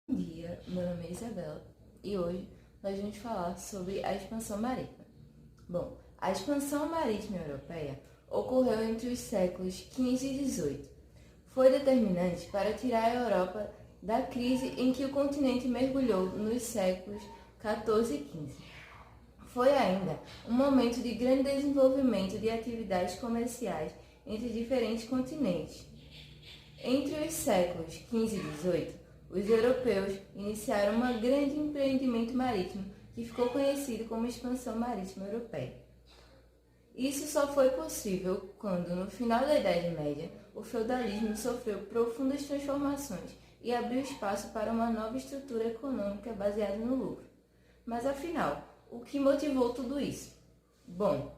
Bom dia, meu nome é Isabela e hoje nós vamos falar sobre a expansão marítima. Bom, a expansão marítima europeia ocorreu entre os séculos XV e XVIII. Foi determinante para tirar a Europa da crise em que o continente mergulhou nos séculos XIV e XV. Foi ainda um momento de grande desenvolvimento de atividades comerciais entre diferentes continentes. Entre os séculos XV e XVIII, os europeus iniciaram um grande empreendimento marítimo que ficou conhecido como Expansão Marítima Europeia. Isso só foi possível quando, no final da Idade Média, o feudalismo sofreu profundas transformações e abriu espaço para uma nova estrutura econômica baseada no lucro. Mas afinal, o que motivou tudo isso? Bom,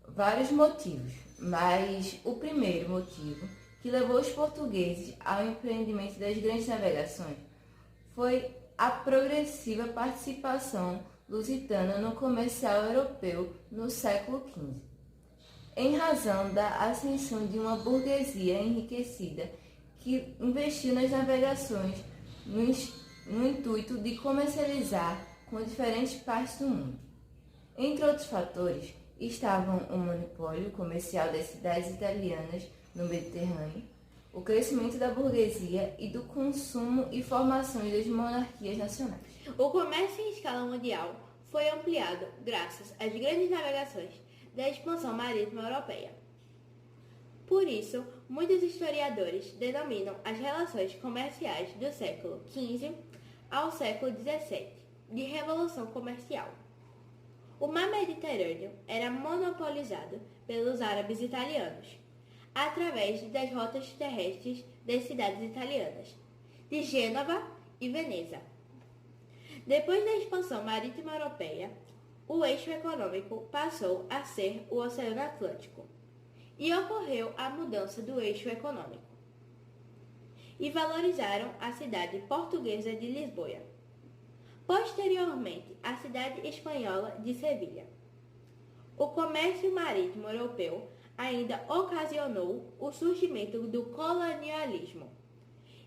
vários motivos, mas o primeiro motivo que levou os portugueses ao empreendimento das grandes navegações foi a progressiva participação lusitana no comercial europeu no século XV. Em razão da ascensão de uma burguesia enriquecida que investiu nas navegações no intuito de comercializar com diferentes partes do mundo. Entre outros fatores, estavam o monopólio comercial das cidades italianas no Mediterrâneo, o crescimento da burguesia e do consumo e formações das monarquias nacionais. O comércio em escala mundial foi ampliado graças às grandes navegações da expansão marítima europeia. Por isso, muitos historiadores denominam as relações comerciais do século XV ao século XVII de Revolução Comercial. O mar Mediterrâneo era monopolizado pelos árabes italianos, através das rotas terrestres das cidades italianas, de Gênova e Veneza. Depois da expansão marítima europeia, o eixo econômico passou a ser o Oceano Atlântico, e ocorreu a mudança do eixo econômico. E valorizaram a cidade portuguesa de Lisboa. Posteriormente, a cidade espanhola de Sevilha. O comércio marítimo europeu ainda ocasionou o surgimento do colonialismo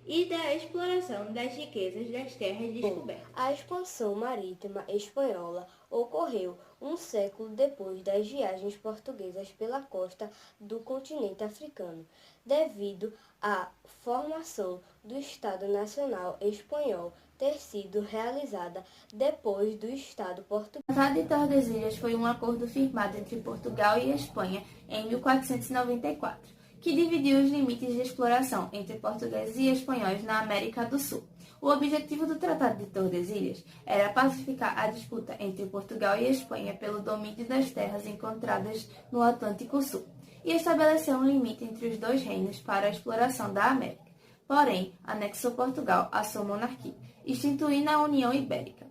e da exploração das riquezas das terras descobertas. A expansão marítima espanhola ocorreu um século depois das viagens portuguesas pela costa do continente africano, devido à formação do Estado Nacional Espanhol ter sido realizada depois do Estado português. O Tratado de Tordesilhas foi um acordo firmado entre Portugal e Espanha em 1494, que dividiu os limites de exploração entre portugueses e espanhóis na América do Sul. O objetivo do Tratado de Tordesilhas era pacificar a disputa entre Portugal e Espanha pelo domínio das terras encontradas no Atlântico Sul e estabelecer um limite entre os dois reinos para a exploração da América. Porém, anexou Portugal à sua monarquia, instituindo a União Ibérica,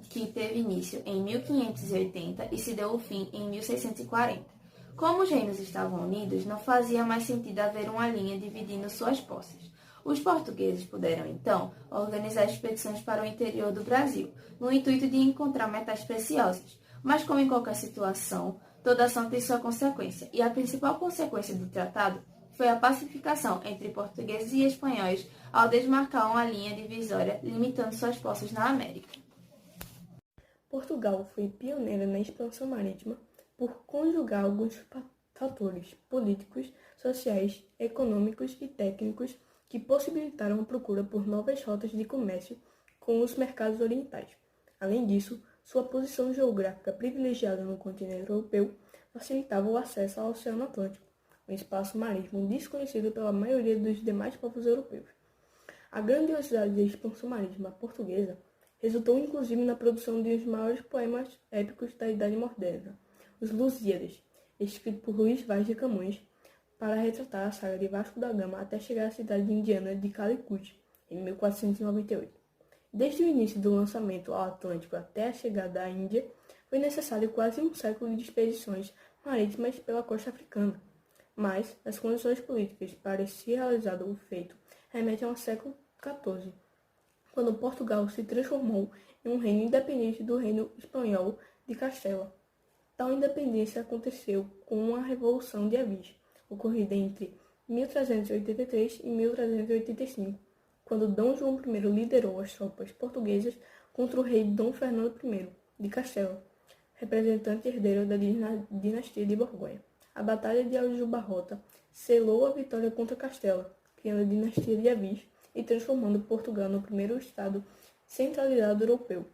que teve início em 1580 e se deu o fim em 1640. Como os reinos estavam unidos, não fazia mais sentido haver uma linha dividindo suas posses. Os portugueses puderam, então, organizar expedições para o interior do Brasil, no intuito de encontrar metais preciosos. Mas, como em qualquer situação, toda ação tem sua consequência, e a principal consequência do tratado foi a pacificação entre portugueses e espanhóis ao desmarcar uma linha divisória limitando suas posses na América. Portugal foi pioneira na expansão marítima por conjugar alguns fatores políticos, sociais, econômicos e técnicos que possibilitaram a procura por novas rotas de comércio com os mercados orientais. Além disso, sua posição geográfica privilegiada no continente europeu facilitava o acesso ao Oceano Atlântico, um espaço marítimo desconhecido pela maioria dos demais povos europeus. A grandiosidade da expansão marítima portuguesa resultou inclusive na produção de um dos maiores poemas épicos da Idade Moderna, os Lusíadas, escrito por Luís Vaz de Camões, para retratar a saga de Vasco da Gama até chegar à cidade indiana de Calicut, em 1498. Desde o início do lançamento ao Atlântico até a chegada à Índia, foi necessário quase um século de expedições marítimas pela costa africana. Mas, as condições políticas para se realizar o feito remetem ao século XIV, quando Portugal se transformou em um reino independente do reino espanhol de Castela. Tal independência aconteceu com a Revolução de Avis, ocorrida entre 1383 e 1385, quando Dom João I liderou as tropas portuguesas contra o rei Dom Fernando I de Castela, representante herdeiro da dinastia de Borgonha. A Batalha de Aljubarrota selou a vitória contra Castela, criando a dinastia de Avis e transformando Portugal no primeiro estado centralizado europeu.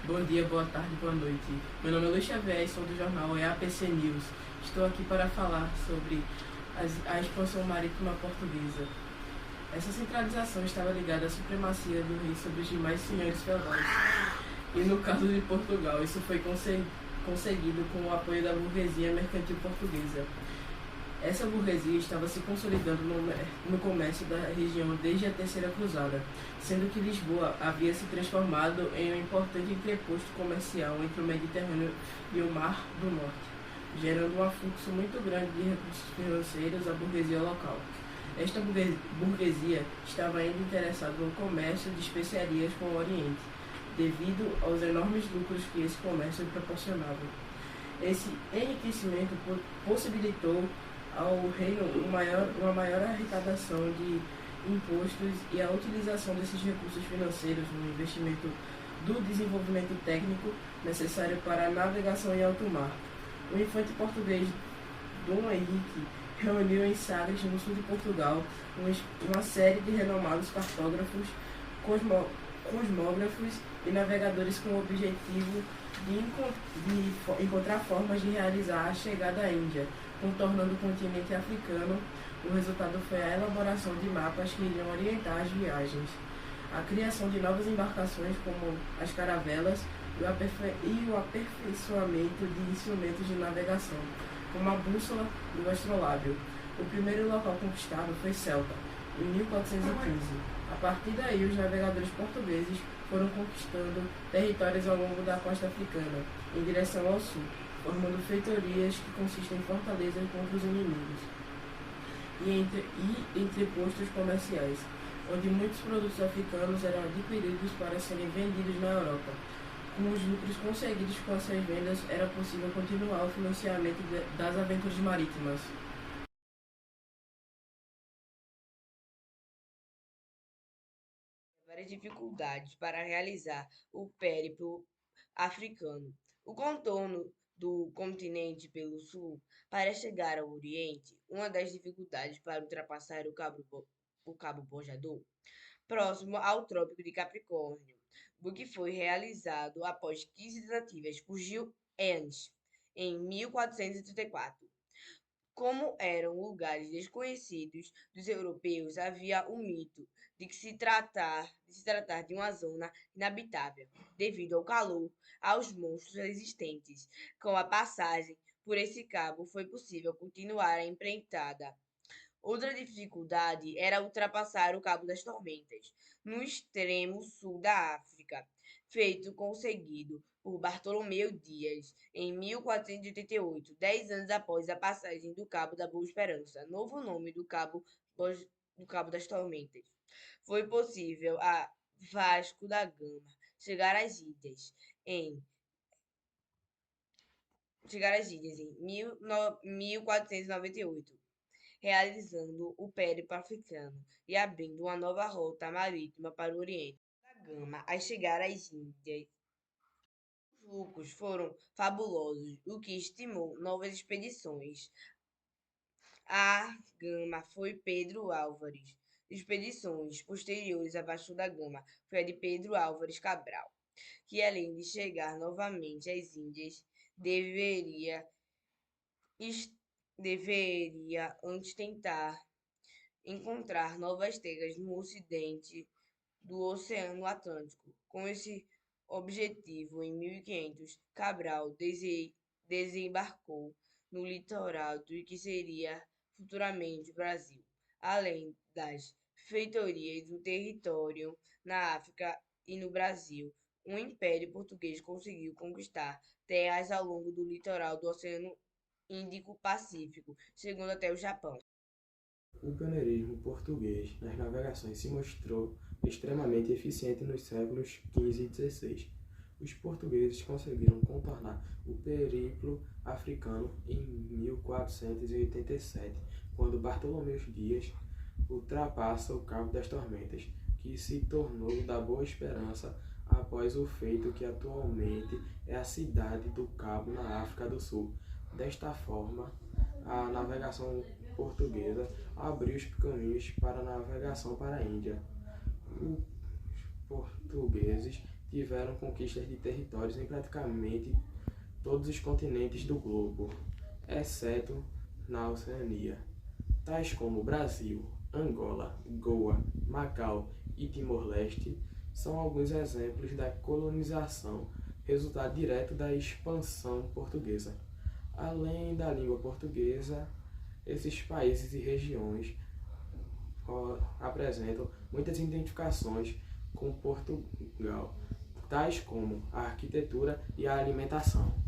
Bom dia, boa tarde, boa noite. Meu nome é Luiz Xavier e sou do jornal EAPC News. Estou aqui para falar sobre a expansão marítima portuguesa. Essa centralização estava ligada à supremacia do rei sobre os demais senhores feudais. E no caso de Portugal, isso foi conseguido com o apoio da burguesia mercantil portuguesa. Essa burguesia estava se consolidando no comércio da região desde a Terceira Cruzada, sendo que Lisboa havia se transformado em um importante entreposto comercial entre o Mediterrâneo e o Mar do Norte, gerando um afluxo muito grande de recursos financeiros à burguesia local. Esta burguesia estava ainda interessada no comércio de especiarias com o Oriente, devido aos enormes lucros que esse comércio proporcionava. Esse enriquecimento possibilitou ao reino uma maior arrecadação de impostos e a utilização desses recursos financeiros no investimento do desenvolvimento técnico necessário para a navegação em alto mar. O infante português Dom Henrique reuniu em Sagres, no sul de Portugal, uma série de renomados cartógrafos, cosmógrafos e navegadores com o objetivo de encontrar formas de realizar a chegada à Índia, contornando o continente africano. O resultado foi a elaboração de mapas que iriam orientar as viagens, a criação de novas embarcações como as caravelas e o aperfeiçoamento de instrumentos de navegação, como a bússola e o astrolábio. O primeiro local conquistado foi Celta, em 1415. A partir daí, os navegadores portugueses foram conquistando territórios ao longo da costa africana, em direção ao sul, formando feitorias que consistem em fortalezas contra os inimigos e entrepostos comerciais, onde muitos produtos africanos eram adquiridos para serem vendidos na Europa. Com os lucros conseguidos com essas vendas, era possível continuar o financiamento das aventuras marítimas. Várias dificuldades para realizar o périplo africano. O contorno do continente pelo sul para chegar ao Oriente, uma das dificuldades para ultrapassar o Cabo Bojador, próximo ao Trópico de Capricórnio, o que foi realizado após 15 tentativas por Gil Eanes, em 1434. Como eram lugares desconhecidos dos europeus, havia o mito de se tratar de uma zona inabitável, devido ao calor, aos monstros existentes. Com a passagem por esse cabo, foi possível continuar a empreitada. Outra dificuldade era ultrapassar o Cabo das Tormentas, no extremo sul da África, feito conseguido por Bartolomeu Dias em 1488, 10 anos após a passagem do Cabo da Boa Esperança, novo nome do Cabo das Tormentas. Foi possível a Vasco da Gama chegar às ilhas em 1498, realizando o périplo africano e abrindo uma nova rota marítima para o Oriente. Da Gama, a chegar às Índias, os lucros foram fabulosos, o que estimou novas expedições. A Gama foi Pedro Álvares. Expedições posteriores a Vasco da Gama foi a de Pedro Álvares Cabral, que além de chegar novamente às Índias, deveria antes tentar encontrar novas terras no ocidente do Oceano Atlântico. Com esse objetivo, em 1500, Cabral desembarcou no litoral do que seria futuramente o Brasil, além das feitorias do território na África e no Brasil. O Império Português conseguiu conquistar terras ao longo do litoral do Oceano Índico-Pacífico, chegando até o Japão. O pioneirismo português nas navegações se mostrou extremamente eficiente nos séculos XV e XVI. Os portugueses conseguiram contornar o periplo africano em 1487, quando Bartolomeu Dias ultrapassa o Cabo das Tormentas, que se tornou da Boa Esperança após o feito que atualmente é a cidade do Cabo, na África do Sul. Desta forma, a navegação portuguesa abriu os caminhos para a navegação para a Índia. Os portugueses tiveram conquistas de territórios em praticamente todos os continentes do globo, exceto na Oceania, tais como Brasil, Angola, Goa, Macau e Timor-Leste. São alguns exemplos da colonização, resultado direto da expansão portuguesa. Além da língua portuguesa, esses países e regiões apresentam muitas identificações com Portugal, tais como a arquitetura e a alimentação.